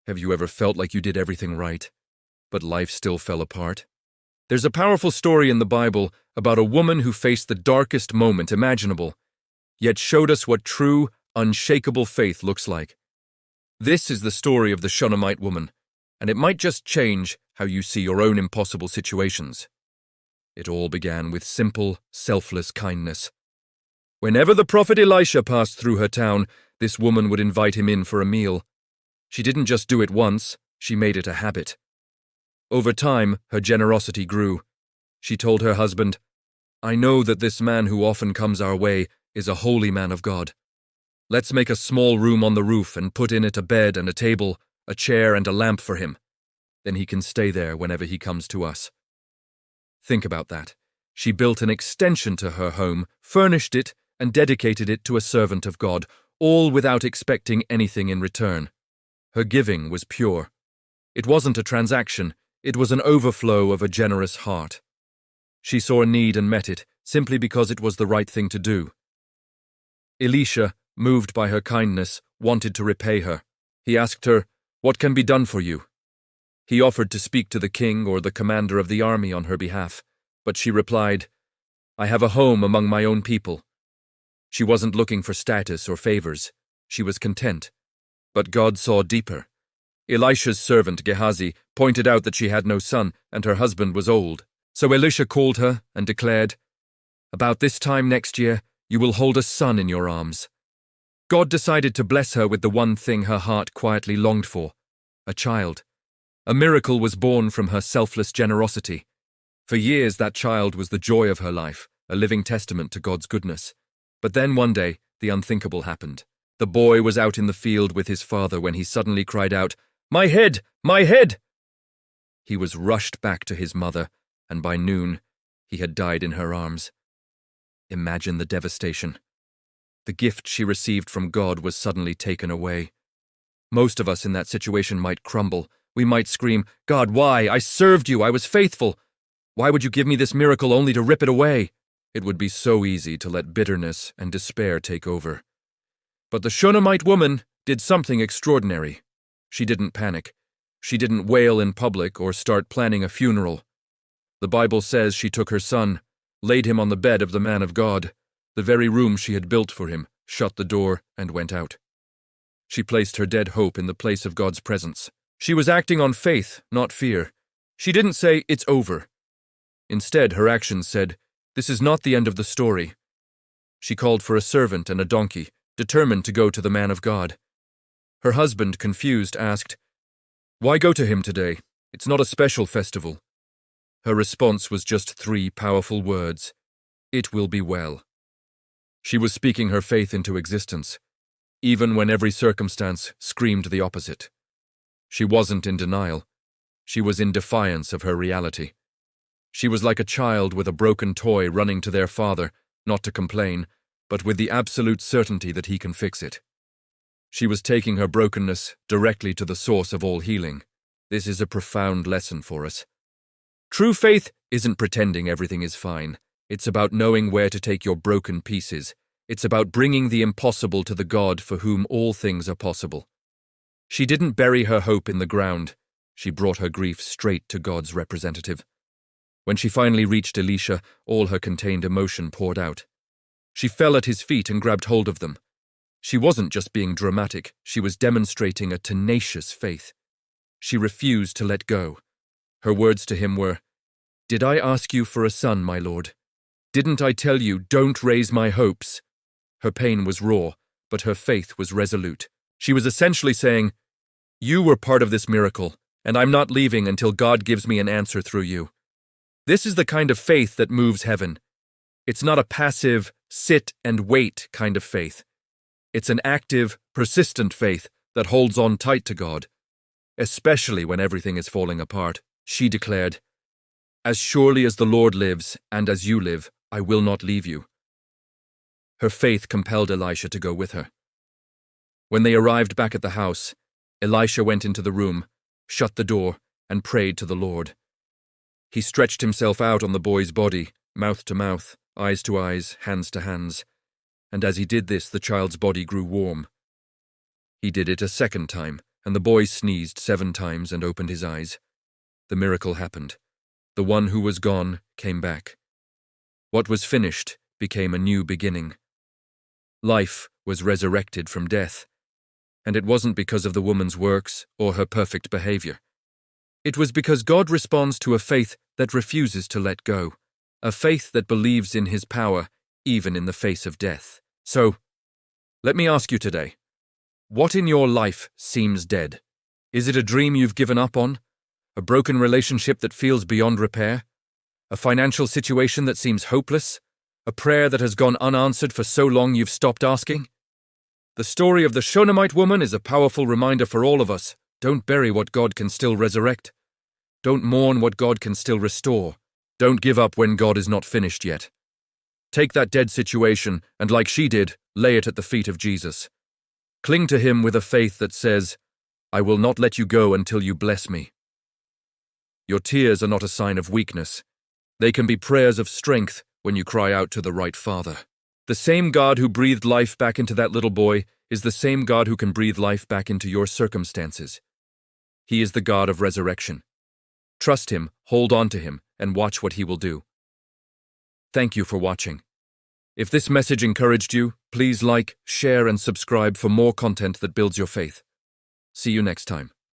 Have you ever felt like you did everything right, but life still fell apart? There's a powerful story in the Bible about a woman who faced the darkest moment imaginable, yet showed us what true, unshakable faith looks like. This is the story of the Shunammite woman, and it might just change how you see your own impossible situations. It all began with simple, selfless kindness. Whenever the prophet Elisha passed through her town, this woman would invite him in for a meal. She didn't just do it once, she made it a habit. Over time, her generosity grew. She told her husband, "I know that this man who often comes our way is a holy man of God. Let's make a small room on the roof and put in it a bed and a table, a chair and a lamp for him. Then he can stay there whenever he comes to us." Think about that. She built an extension to her home, furnished it, and dedicated it to a servant of God, all without expecting anything in return. Her giving was pure. It wasn't a transaction, it was an overflow of a generous heart. She saw a need and met it, simply because it was the right thing to do. Elisha, moved by her kindness, wanted to repay her. He asked her, "What can be done for you?" He offered to speak to the king or the commander of the army on her behalf, but she replied, "I have a home among my own people." She wasn't looking for status or favors. She was content. But God saw deeper. Elisha's servant, Gehazi, pointed out that she had no son, and her husband was old. So Elisha called her and declared, "About this time next year, you will hold a son in your arms." God decided to bless her with the one thing her heart quietly longed for, a child. A miracle was born from her selfless generosity. For years, that child was the joy of her life, a living testament to God's goodness. But then one day, the unthinkable happened. The boy was out in the field with his father when he suddenly cried out, "My head! My head!" He was rushed back to his mother, and by noon, he had died in her arms. Imagine the devastation. The gift she received from God was suddenly taken away. Most of us in that situation might crumble. We might scream, "God, why? I served you. I was faithful. Why would you give me this miracle only to rip it away?" It would be so easy to let bitterness and despair take over. But the Shunammite woman did something extraordinary. She didn't panic. She didn't wail in public or start planning a funeral. The Bible says she took her son, laid him on the bed of the man of God, the very room she had built for him, shut the door, and went out. She placed her dead hope in the place of God's presence. She was acting on faith, not fear. She didn't say, "It's over." Instead, her actions said, "This is not the end of the story." She called for a servant and a donkey, determined to go to the man of God. Her husband, confused, asked, "Why go to him today? It's not a special festival." Her response was just 3 powerful words: "It will be well." She was speaking her faith into existence, even when every circumstance screamed the opposite. She wasn't in denial. She was in defiance of her reality. She was like a child with a broken toy running to their father, not to complain, but with the absolute certainty that he can fix it. She was taking her brokenness directly to the source of all healing. This is a profound lesson for us. True faith isn't pretending everything is fine. It's about knowing where to take your broken pieces. It's about bringing the impossible to the God for whom all things are possible. She didn't bury her hope in the ground. She brought her grief straight to God's representative. When she finally reached Elisha, all her contained emotion poured out. She fell at his feet and grabbed hold of them. She wasn't just being dramatic, she was demonstrating a tenacious faith. She refused to let go. Her words to him were, "Did I ask you for a son, my lord? Didn't I tell you, don't raise my hopes?" Her pain was raw, but her faith was resolute. She was essentially saying, "You were part of this miracle, and I'm not leaving until God gives me an answer through you." This is the kind of faith that moves heaven. It's not a passive, sit and wait kind of faith. It's an active, persistent faith that holds on tight to God. Especially when everything is falling apart, she declared, "As surely as the Lord lives, and as you live, I will not leave you." Her faith compelled Elisha to go with her. When they arrived back at the house, Elisha went into the room, shut the door, and prayed to the Lord. He stretched himself out on the boy's body, mouth to mouth, eyes to eyes, hands to hands, and as he did this, the child's body grew warm. He did it a second time, and the boy sneezed 7 times and opened his eyes. The miracle happened. The one who was gone came back. What was finished became a new beginning. Life was resurrected from death, and it wasn't because of the woman's works or her perfect behavior. It was because God responds to a faith that refuses to let go, a faith that believes in His power even in the face of death. So, let me ask you today, what in your life seems dead? Is it a dream you've given up on? A broken relationship that feels beyond repair? A financial situation that seems hopeless? A prayer that has gone unanswered for so long you've stopped asking? The story of the Shunammite woman is a powerful reminder for all of us. Don't bury what God can still resurrect. Don't mourn what God can still restore. Don't give up when God is not finished yet. Take that dead situation and, like she did, lay it at the feet of Jesus. Cling to Him with a faith that says, "I will not let you go until you bless me." Your tears are not a sign of weakness. They can be prayers of strength when you cry out to the right Father. The same God who breathed life back into that little boy is the same God who can breathe life back into your circumstances. He is the God of resurrection. Trust Him, hold on to Him, and watch what He will do. Thank you for watching. If this message encouraged you, please like, share, and subscribe for more content that builds your faith. See you next time.